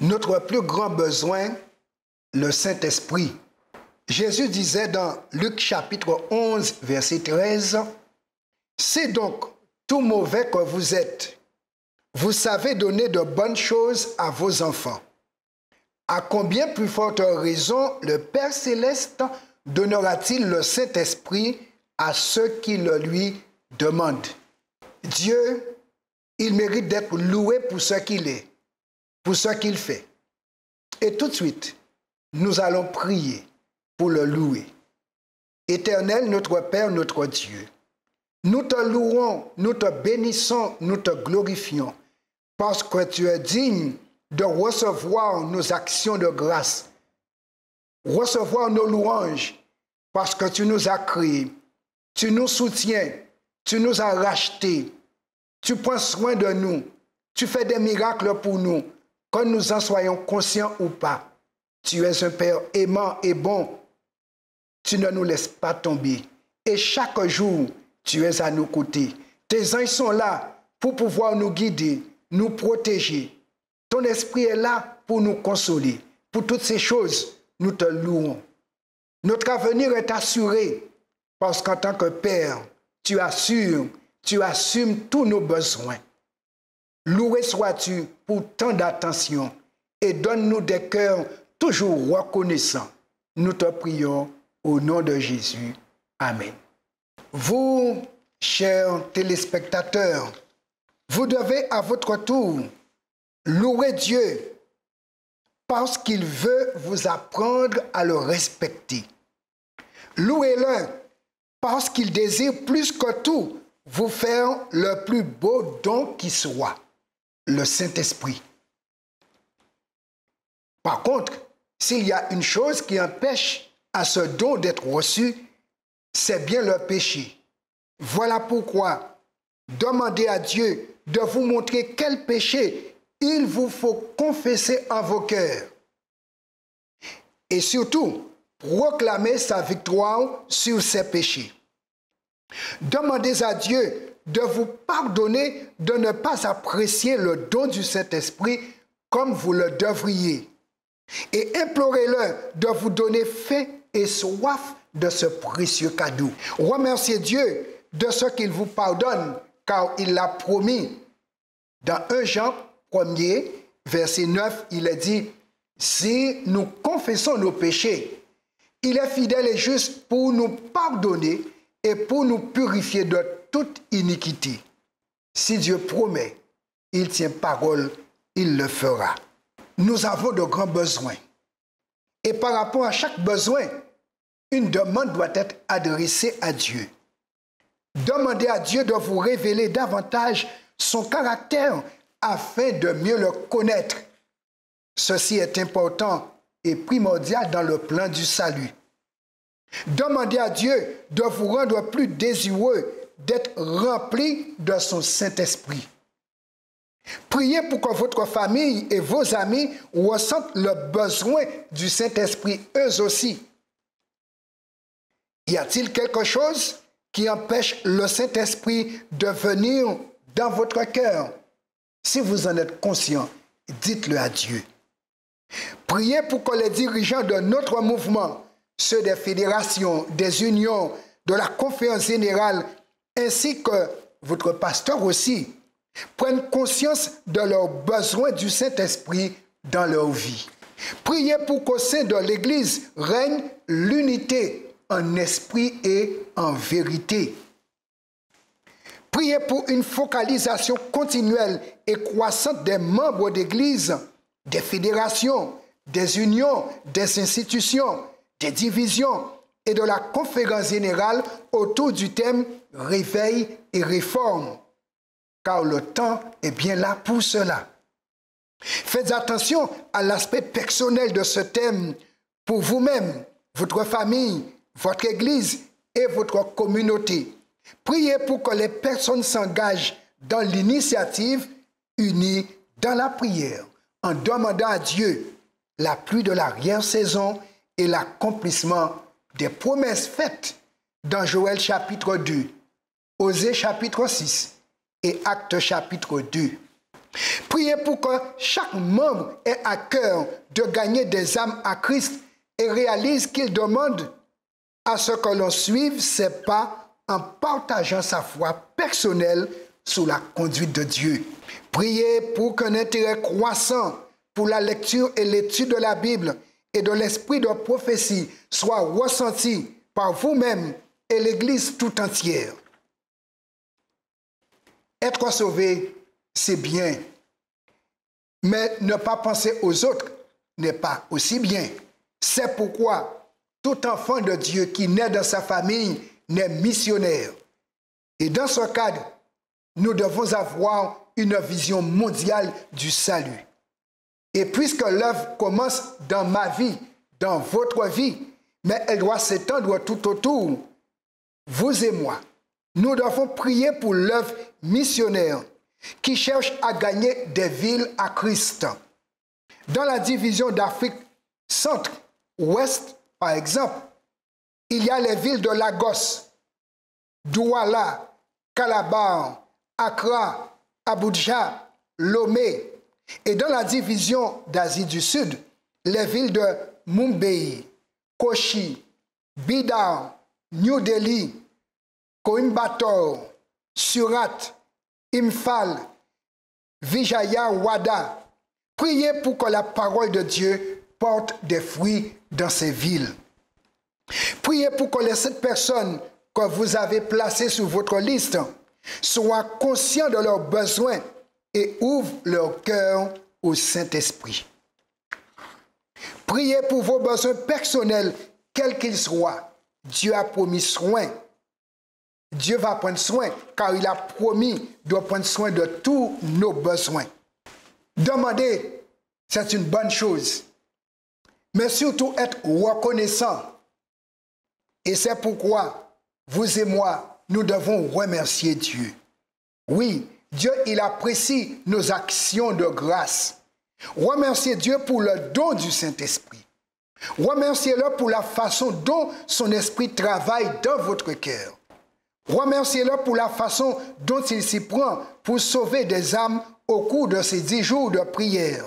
Notre plus grand besoin, le Saint-Esprit. Jésus disait dans Luc chapitre 11, verset 13, « C'est donc tout mauvais que vous êtes. Vous savez donner de bonnes choses à vos enfants. À combien plus forte raison le Père céleste donnera-t-il le Saint-Esprit à ceux qui le lui demandent? » Dieu, il mérite d'être loué pour ce qu'il est, pour ce qu'il fait. Et tout de suite, nous allons prier pour le louer. Éternel, notre Père, notre Dieu, nous te louons, nous te bénissons, nous te glorifions, parce que tu es digne de recevoir nos actions de grâce, recevoir nos louanges, parce que tu nous as créés, tu nous soutiens, tu nous as rachetés, tu prends soin de nous, tu fais des miracles pour nous, que nous en soyons conscients ou pas. Tu es un Père aimant et bon. Tu ne nous laisses pas tomber. Et chaque jour, tu es à nos côtés. Tes anges sont là pour pouvoir nous guider, nous protéger. Ton esprit est là pour nous consoler. Pour toutes ces choses, nous te louons. Notre avenir est assuré parce qu'en tant que Père, tu assumes tous nos besoins. Loué sois-tu pour tant d'attention et donne-nous des cœurs toujours reconnaissants. Nous te prions au nom de Jésus. Amen. Vous, chers téléspectateurs, vous devez à votre tour louer Dieu parce qu'il veut vous apprendre à le respecter. Louez-le parce qu'il désire plus que tout vous faire le plus beau don qui soit, le Saint-Esprit. Par contre, s'il y a une chose qui empêche à ce don d'être reçu, c'est bien le péché. Voilà pourquoi demandez à Dieu de vous montrer quel péché il vous faut confesser en vos cœurs. Et surtout, proclamer sa victoire sur ces péchés. Demandez à Dieu de vous pardonner de ne pas apprécier le don du Saint-Esprit comme vous le devriez. Et implorez-le de vous donner faim et soif de ce précieux cadeau. Remerciez Dieu de ce qu'il vous pardonne, car il l'a promis. Dans 1 Jean 1er, verset 9, il est dit, « Si nous confessons nos péchés, il est fidèle et juste pour nous pardonner et pour nous purifier de toute iniquité. » Si Dieu promet, il tient parole, il le fera. Nous avons de grands besoins. Et par rapport à chaque besoin, une demande doit être adressée à Dieu. Demandez à Dieu de vous révéler davantage son caractère afin de mieux le connaître. Ceci est important et primordial dans le plan du salut. Demandez à Dieu de vous rendre plus désireux d'être rempli de son Saint-Esprit. Priez pour que votre famille et vos amis ressentent le besoin du Saint-Esprit eux aussi. Y a-t-il quelque chose qui empêche le Saint-Esprit de venir dans votre cœur? Si vous en êtes conscient, dites-le à Dieu. Priez pour que les dirigeants de notre mouvement, ceux des fédérations, des unions, de la conférence générale, ainsi que votre pasteur aussi, prennent conscience de leurs besoins du Saint-Esprit dans leur vie. Priez pour qu'au sein de l'Église règne l'unité en esprit et en vérité. Priez pour une focalisation continuelle et croissante des membres d'Église, des fédérations, des unions, des institutions, des divisions et de la conférence générale autour du thème « Réveil et réforme », car le temps est bien là pour cela. Faites attention à l'aspect personnel de ce thème pour vous-même, votre famille, votre Église et votre communauté. Priez pour que les personnes s'engagent dans l'initiative unie dans la prière, en demandant à Dieu la pluie de l'arrière-saison et l'accomplissement des promesses faites dans Joël chapitre 2, Osée chapitre 6 et Actes chapitre 2. Priez pour que chaque membre ait à cœur de gagner des âmes à Christ et réalise qu'il demande à ce que l'on suive ses pas en partageant sa foi personnelle sous la conduite de Dieu. Priez pour qu'un intérêt croissant pour la lecture et l'étude de la Bible et de l'esprit de prophétie soit ressenti par vous-même et l'Église tout entière. Être sauvé, c'est bien, mais ne pas penser aux autres n'est pas aussi bien. C'est pourquoi tout enfant de Dieu qui naît dans sa famille naît missionnaire. Et dans ce cadre, nous devons avoir une vision mondiale du salut. Et puisque l'œuvre commence dans ma vie, dans votre vie, mais elle doit s'étendre tout autour, vous et moi, nous devons prier pour l'œuvre missionnaire qui cherche à gagner des villes à Christ. Dans la division d'Afrique centre-ouest, par exemple, il y a les villes de Lagos, Douala, Calabar, Accra, Abuja, Lomé. Et dans la division d'Asie du Sud, les villes de Mumbai, Kochi, Bidar, New Delhi, Coimbatore, Surat, Imphal, Vijayawada. Priez pour que la parole de Dieu porte des fruits dans ces villes. Priez pour que les 7 personnes que vous avez placées sur votre liste soient conscients de leurs besoins et ouvrent leur cœur au Saint-Esprit. Priez pour vos besoins personnels, quels qu'ils soient. Dieu a promis soin. Dieu va prendre soin, car il a promis de prendre soin de tous nos besoins. Demander, c'est une bonne chose, mais surtout être reconnaissant. Et c'est pourquoi, vous et moi, nous devons remercier Dieu. Oui, Dieu, il apprécie nos actions de grâce. Remerciez Dieu pour le don du Saint-Esprit. Remerciez-le pour la façon dont son esprit travaille dans votre cœur. Remerciez-le pour la façon dont il s'y prend pour sauver des âmes au cours de ces 10 jours de prière.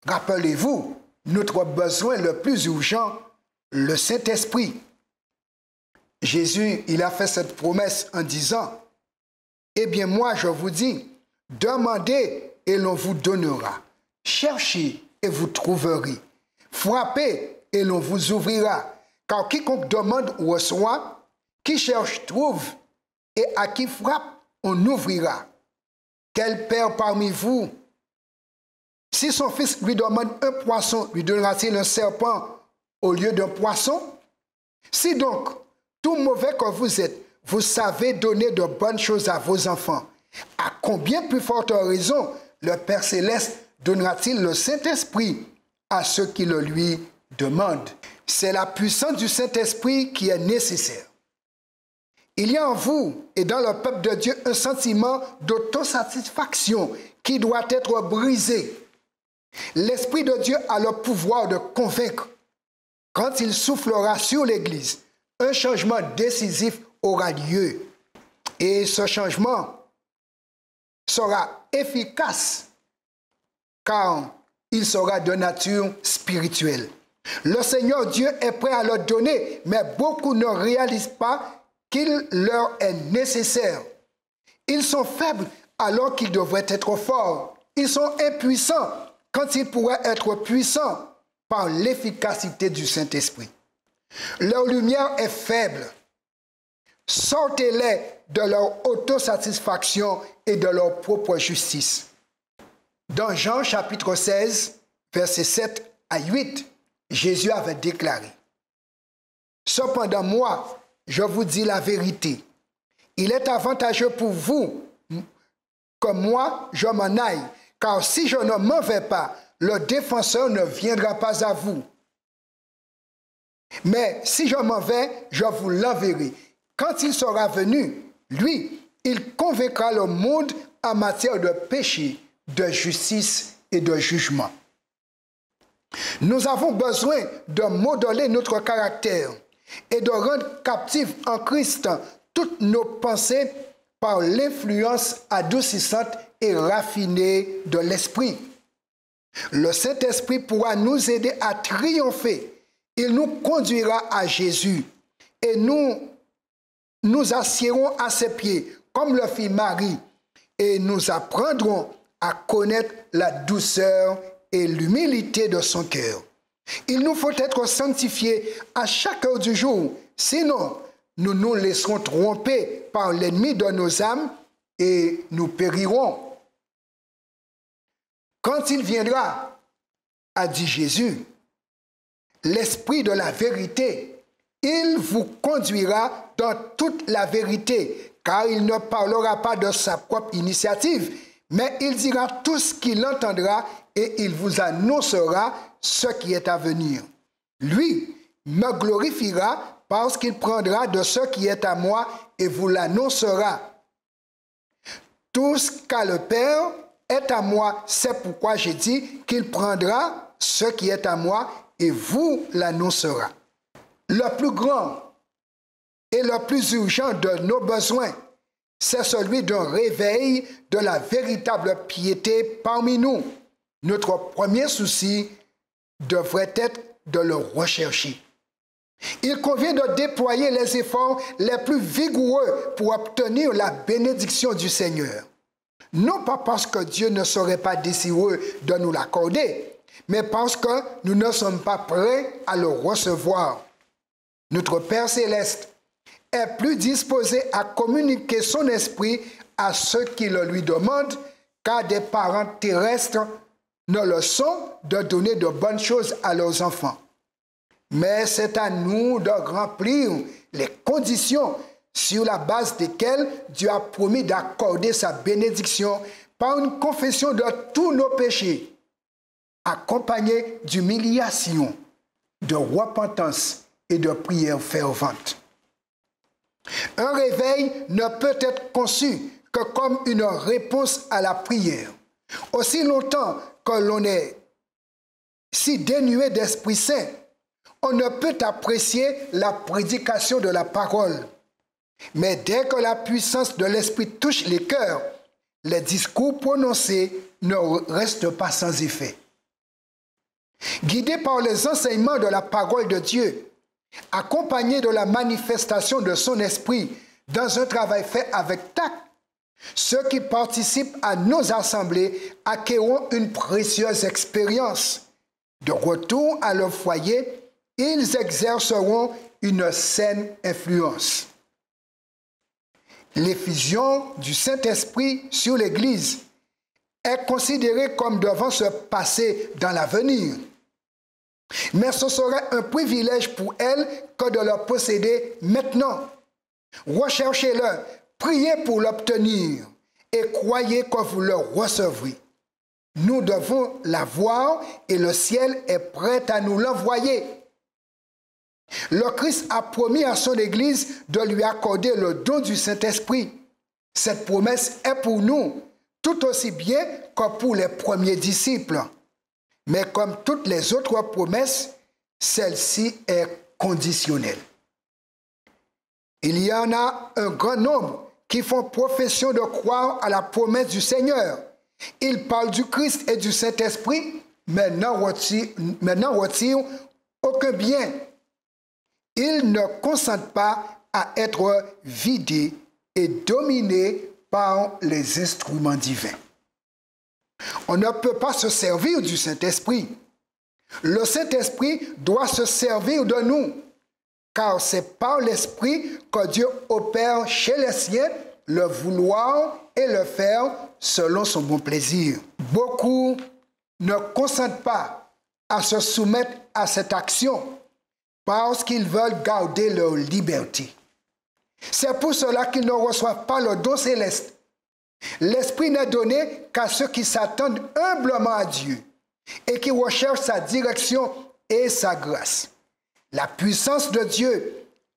Rappelez-vous, notre besoin le plus urgent, le Saint-Esprit. Jésus, il a fait cette promesse en disant, « Eh bien moi, je vous dis, demandez et l'on vous donnera. Cherchez et vous trouverez. Frappez et l'on vous ouvrira. Car quiconque demande reçoit, qui cherche trouve, et à qui frappe, on ouvrira. Quel père parmi vous, si son fils lui demande un poisson, lui donnera-t-il un serpent au lieu d'un poisson? Si donc, tout mauvais que vous êtes, vous savez donner de bonnes choses à vos enfants, à combien plus forte raison le Père Céleste donnera-t-il le Saint-Esprit à ceux qui le lui demandent? C'est la puissance du Saint-Esprit qui est nécessaire. Il y a en vous et dans le peuple de Dieu un sentiment d'autosatisfaction qui doit être brisé. L'Esprit de Dieu a le pouvoir de convaincre. Quand il soufflera sur l'Église, un changement décisif aura lieu. Et ce changement sera efficace car il sera de nature spirituelle. Le Seigneur Dieu est prêt à le donner, mais beaucoup ne réalisent pas qu'il leur est nécessaire. Ils sont faibles alors qu'ils devraient être forts. Ils sont impuissants quand ils pourraient être puissants par l'efficacité du Saint-Esprit. Leur lumière est faible. Sortez-les de leur autosatisfaction et de leur propre justice. Dans Jean chapitre 16, versets 7 à 8, Jésus avait déclaré, « Cependant moi, je vous dis la vérité. Il est avantageux pour vous que moi, je m'en aille, car si je ne m'en vais pas, le défenseur ne viendra pas à vous. Mais si je m'en vais, je vous l'enverrai. Quand il sera venu, lui, il convaincra le monde en matière de péché, de justice et de jugement. » Nous avons besoin de modeler notre caractère et de rendre captifs en Christ toutes nos pensées par l'influence adoucissante et raffinée de l'esprit. Le Saint-Esprit pourra nous aider à triompher. Il nous conduira à Jésus et nous assiérons à ses pieds, comme le fit Marie, et nous apprendrons à connaître la douceur et l'humilité de son cœur. Il nous faut être sanctifiés à chaque heure du jour, sinon nous nous laisserons tromper par l'ennemi de nos âmes et nous périrons. Quand il viendra, a dit Jésus, l'Esprit de la vérité, il vous conduira dans toute la vérité, car il ne parlera pas de sa propre initiative, mais il dira tout ce qu'il entendra et il vous annoncera ce qui est à venir. Lui me glorifiera parce qu'il prendra de ce qui est à moi et vous l'annoncera. Tout ce qu'a le Père est à moi, c'est pourquoi j'ai dit qu'il prendra ce qui est à moi et vous l'annoncera. Le plus grand et le plus urgent de nos besoins, c'est celui d'un réveil de la véritable piété parmi nous. Notre premier souci devrait être de le rechercher. Il convient de déployer les efforts les plus vigoureux pour obtenir la bénédiction du Seigneur. Non pas parce que Dieu ne serait pas désireux de nous l'accorder, mais parce que nous ne sommes pas prêts à le recevoir. Notre Père céleste est plus disposé à communiquer son esprit à ceux qui le lui demandent qu'à des parents terrestres ne le sont de donner de bonnes choses à leurs enfants. Mais c'est à nous de remplir les conditions sur la base desquelles Dieu a promis d'accorder sa bénédiction par une confession de tous nos péchés, accompagnée d'humiliation, de repentance et de prières ferventes. Un réveil ne peut être conçu que comme une réponse à la prière. Aussi longtemps que l'on est si dénué d'Esprit Saint, on ne peut apprécier la prédication de la parole. Mais dès que la puissance de l'Esprit touche les cœurs, les discours prononcés ne restent pas sans effet. Guidés par les enseignements de la parole de Dieu, accompagnés de la manifestation de son esprit dans un travail fait avec tact, ceux qui participent à nos assemblées acquerront une précieuse expérience. De retour à leur foyer, ils exerceront une saine influence. L'effusion du Saint-Esprit sur l'Église est considérée comme devant se passer dans l'avenir. Mais ce serait un privilège pour elle que de le posséder maintenant. Recherchez-le, priez pour l'obtenir et croyez que vous le recevrez. Nous devons l'avoir et le ciel est prêt à nous l'envoyer. Le Christ a promis à son Église de lui accorder le don du Saint-Esprit. Cette promesse est pour nous, tout aussi bien que pour les premiers disciples. Mais comme toutes les autres promesses, celle-ci est conditionnelle. Il y en a un grand nombre qui font profession de croire à la promesse du Seigneur. Ils parlent du Christ et du Saint-Esprit, mais n'en retirent aucun bien. Ils ne consentent pas à être vidés et dominés par les instruments divins. On ne peut pas se servir du Saint-Esprit. Le Saint-Esprit doit se servir de nous, car c'est par l'Esprit que Dieu opère chez les siens le vouloir et le faire selon son bon plaisir. Beaucoup ne consentent pas à se soumettre à cette action parce qu'ils veulent garder leur liberté. C'est pour cela qu'ils ne reçoivent pas le don céleste. L'Esprit n'est donné qu'à ceux qui s'attendent humblement à Dieu et qui recherchent sa direction et sa grâce. La puissance de Dieu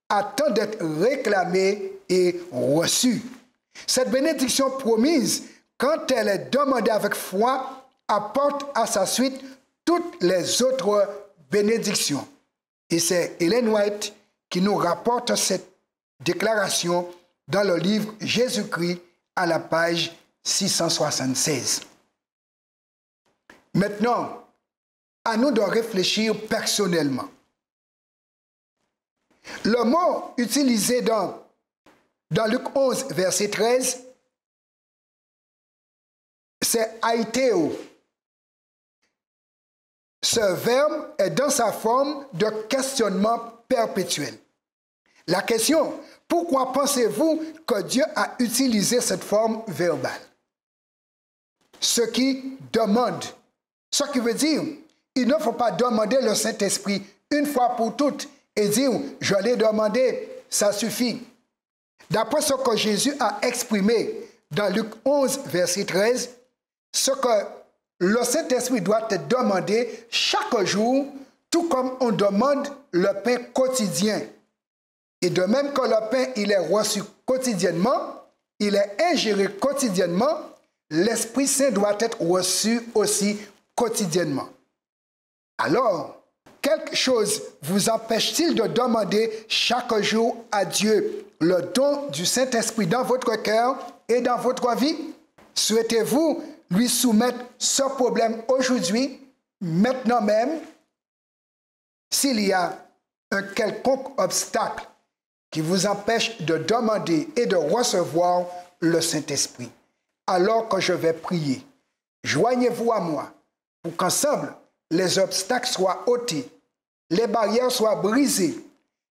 attend d'être réclamée et reçue. Cette bénédiction promise, quand elle est demandée avec foi, apporte à sa suite toutes les autres bénédictions. Et c'est Ellen White qui nous rapporte cette déclaration dans le livre Jésus-Christ à la page 676. Maintenant, à nous de réfléchir personnellement. Le mot utilisé dans Luc 11, verset 13, c'est aiteo. Ce verbe est dans sa forme de questionnement perpétuel. La question, pourquoi pensez-vous que Dieu a utilisé cette forme verbale? Ce qui demande. Ce qui veut dire, il ne faut pas demander le Saint-Esprit une fois pour toutes et dire, je l'ai demandé, ça suffit. D'après ce que Jésus a exprimé dans Luc 11, verset 13, ce que le Saint-Esprit doit être demandé chaque jour, tout comme on demande le pain quotidien. Et de même que le pain, il est reçu quotidiennement, il est ingéré quotidiennement, l'Esprit Saint doit être reçu aussi quotidiennement. Alors, quelque chose vous empêche-t-il de demander chaque jour à Dieu le don du Saint-Esprit dans votre cœur et dans votre vie? Souhaitez-vous lui soumettre ce problème aujourd'hui, maintenant même? S'il y a un quelconque obstacle qui vous empêche de demander et de recevoir le Saint-Esprit, alors que je vais prier, joignez-vous à moi pour qu'ensemble, les obstacles soient ôtés, les barrières soient brisées,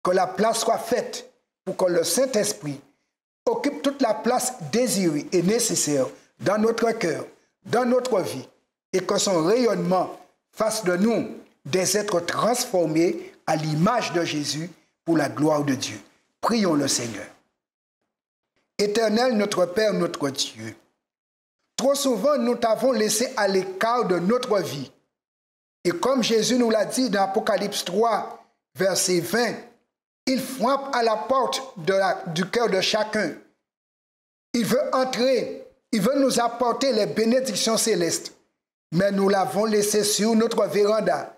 que la place soit faite pour que le Saint-Esprit occupe toute la place désirée et nécessaire dans notre cœur, dans notre vie, et que son rayonnement fasse de nous des êtres transformés à l'image de Jésus pour la gloire de Dieu. Prions le Seigneur. Éternel, notre Père, notre Dieu, trop souvent nous t'avons laissé à l'écart de notre vie. Et comme Jésus nous l'a dit dans Apocalypse 3, verset 20, il frappe à la porte du cœur de chacun. Il veut entrer, il veut nous apporter les bénédictions célestes. Mais nous l'avons laissé sur notre véranda.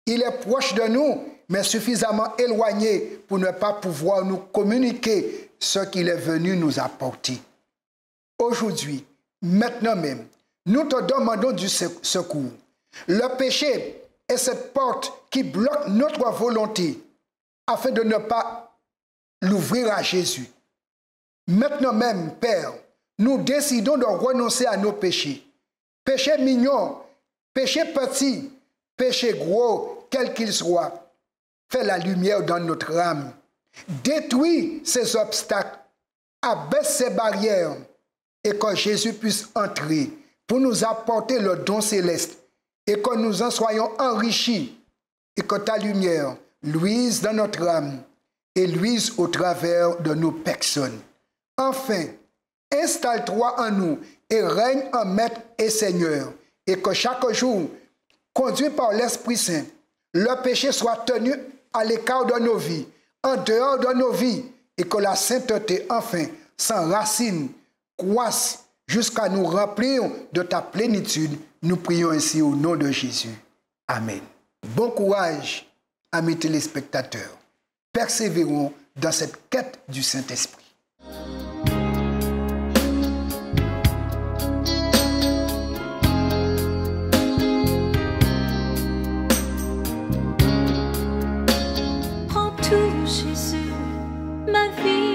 Il est proche de nous, mais suffisamment éloigné pour ne pas pouvoir nous communiquer ce qu'il est venu nous apporter. Aujourd'hui, maintenant même, nous te demandons du secours. Le péché est cette porte qui bloque notre volonté afin de ne pas l'ouvrir à Jésus. Maintenant même, Père, nous décidons de renoncer à nos péchés. Péché mignon, péché petit, péché gros, quel qu'il soit. Fais la lumière dans notre âme. Détruis ces obstacles, abaisse ces barrières et que Jésus puisse entrer pour nous apporter le don céleste et que nous en soyons enrichis et que ta lumière luise dans notre âme et luise au travers de nos personnes. Enfin, installe-toi en nous et règne en Maître et Seigneur, et que chaque jour, conduit par l'Esprit Saint, le péché soit tenu à l'écart de nos vies, en dehors de nos vies, et que la sainteté, enfin, s'enracine, croisse, jusqu'à nous remplir de ta plénitude. Nous prions ainsi au nom de Jésus. Amen. Bon courage, amis téléspectateurs. Persévérons dans cette quête du Saint-Esprit. Jésus, ma vie.